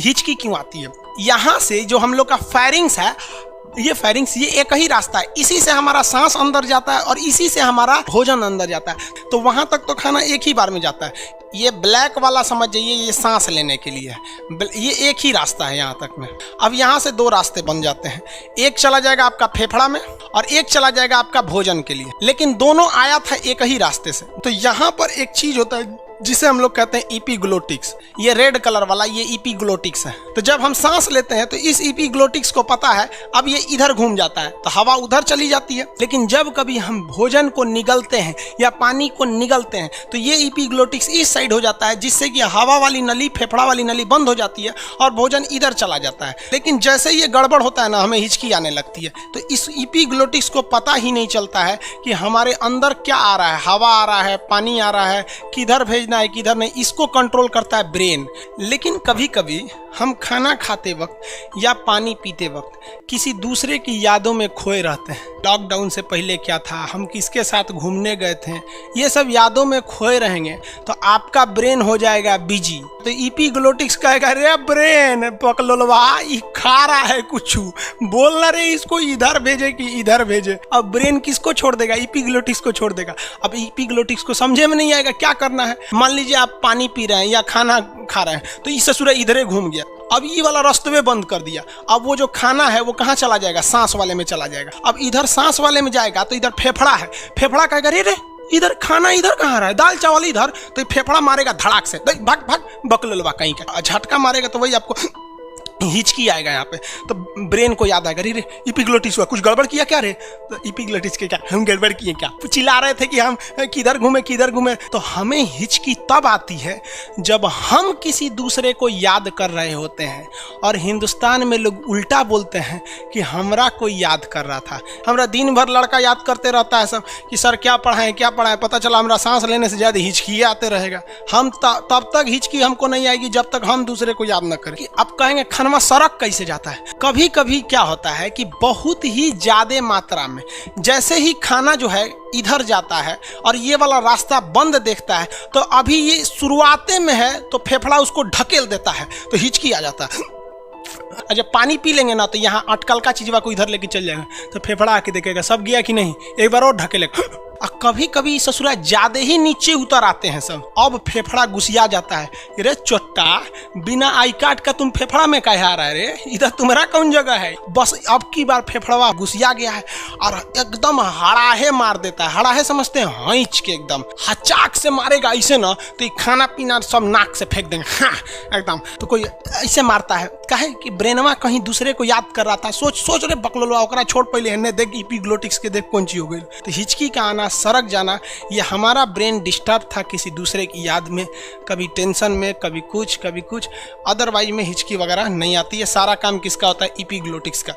हिचकी क्यों आती है? यहाँ से जो हम लोग का फेरिंग्स है, ये फेरिंग्स, ये एक ही रास्ता है, इसी से हमारा सांस अंदर जाता है और इसी से हमारा भोजन अंदर जाता है। तो वहां तक तो खाना एक ही बार में जाता है। ये ब्लैक वाला समझ जाइए, ये सांस लेने के लिए है, ये एक ही रास्ता है यहाँ तक में। अब यहाँ से दो रास्ते बन जाते हैं, एक चला जाएगा आपका फेफड़ा में और एक चला जाएगा आपका भोजन के लिए, लेकिन दोनों आया था एक ही रास्ते से। तो यहाँ पर एक चीज होता है जिसे हम लोग कहते हैं इपीग्लोटिक्स। ये रेड कलर वाला ये इपीग्लोटिक्स है। तो जब हम सांस लेते हैं तो इस इपीग्लोटिक्स को पता है अब ये इधर घूम जाता है, तो हवा उधर चली जाती है। लेकिन जब कभी हम भोजन को निगलते हैं या पानी को निगलते हैं तो ये इपीग्लोटिक्स इस साइड हो जाता है, जिससे कि हवा वाली नली, फेफड़ा वाली नली बंद हो जाती है और भोजन इधर चला जाता है। लेकिन जैसे ये गड़बड़ होता है ना, हमें हिचकी आने लगती है। तो इस इपीग्लोटिक्स को पता ही नहीं चलता है कि हमारे अंदर क्या आ रहा है, हवा आ रहा है, पानी आ रहा है, किधर भेजना है किधर नहीं, इसको कंट्रोल करता है ब्रेन। लेकिन कभी कभी हम खाना खाते वक्त या पानी पीते वक्त किसी दूसरे की यादों में खोए रहते हैं। लॉकडाउन से पहले क्या था, हम किसके साथ घूमने गए थे, ये सब यादों में खोए रहेंगे तो आपका ब्रेन हो जाएगा बिजी। तो इपीग्लोटिक्स कहेगा रे ब्रेन पकलोलवा, ये खा रहा है कुछ, बोल ना रे इसको इधर भेजे कि इधर भेजे। अब ब्रेन किसको छोड़ देगा? इपीग्लोटिक्स को छोड़ देगा। अब इपीग्लोटिक्स को समझे में नहीं आएगा क्या करना है। मान लीजिए आप पानी पी रहे हैं या खाना खा रहे हैं तो इस ससुरा इधरे घूम गया, अब ये वाला रास्ते बंद कर दिया। अब वो जो खाना है वो कहाँ चला जाएगा? सांस वाले में चला जाएगा। अब इधर सांस वाले में जाएगा तो इधर फेफड़ा है, फेफड़ा कहेगा रे इधर खाना इधर कहाँ रहा है, दाल चावल इधर, तो फेफड़ा मारेगा धड़ाक से, भाग भाग बकलवा कहीं का, झटका मारेगा तो वही आपको हिचकी आएगा यहाँ पे। तो ब्रेन को याद आएगा रे इपीग्लोटिक्स हुआ, कुछ गड़बड़ किया क्या रे? तो इपीग्लोटिक्स के क्या हम गड़बड़ किए क्या, चिल्ला रहे थे कि हम किधर घूमे किधर घूमे। तो हमें हिचकी तब आती है जब हम किसी दूसरे को याद कर रहे होते हैं और हिंदुस्तान में लोग उल्टा बोलते हैं कि हमरा कोई याद कर रहा था। हमरा दिन भर लड़का याद करते रहता है सब कि सर क्या पढ़ाएं क्या पढ़ाएं, पता चला हमरा सांस लेने से ज़्यादा हिचकी आते रहेगा। हम तब तक हिचकी हमको नहीं आएगी जब तक हम दूसरे को याद न करें। अब कहेंगे खनवा सड़क कैसे जाता है? कभी कभी क्या होता है कि बहुत ही ज्यादा मात्रा में जैसे ही खाना जो है इधर जाता है और ये वाला रास्ता बंद देखता है, तो अभी ये शुरुआते में है तो फेफड़ा उसको ढकेल देता है तो हिचकी आ जाता है। जब पानी पी लेंगे ना तो यहाँ अटकल का चीजवा को इधर लेके चल जाएगा तो फेफड़ा आके देखेगा सब गया कि नहीं, एक बार और ढकेलेगा। और कभी कभी ससुरा ज्यादा ही नीचे उतर आते हैं सब, अब फेफड़ा घुसिया जाता है। रे चोट्टा, बिना आई कार्ड का तुम फेफड़ा में कहे आ रहा है रे, इधर तुम्हारा कौन जगह है? बस अब की बार फेफड़ा घुसिया गया है और एकदम हड़ाहे मार देता है। हड़ाहे समझते हैं? हईच के एकदम हचाक से मारेगा ऐसे ना तो खाना पीना सब नाक से फेंक देंगे, हाँ एकदम। तो कोई ऐसे मारता है, काहे कि ब्रेनवा कहीं दूसरे को याद कर रहा था। सोच रे बकलोलवा, ओकरा छोड़ पहले हन्ने देख इपीग्लोटिक्स के देख कौन चीज हो गई। तो हिचकी का आना, सड़क जाना, ये हमारा ब्रेन डिस्टर्ब था किसी दूसरे की याद में, कभी टेंशन में, कभी कुछ कभी कुछ। अदरवाइज में हिचकी वगैरह नहीं आती है। सारा काम किसका होता है? इपीग्लोटिक्स का।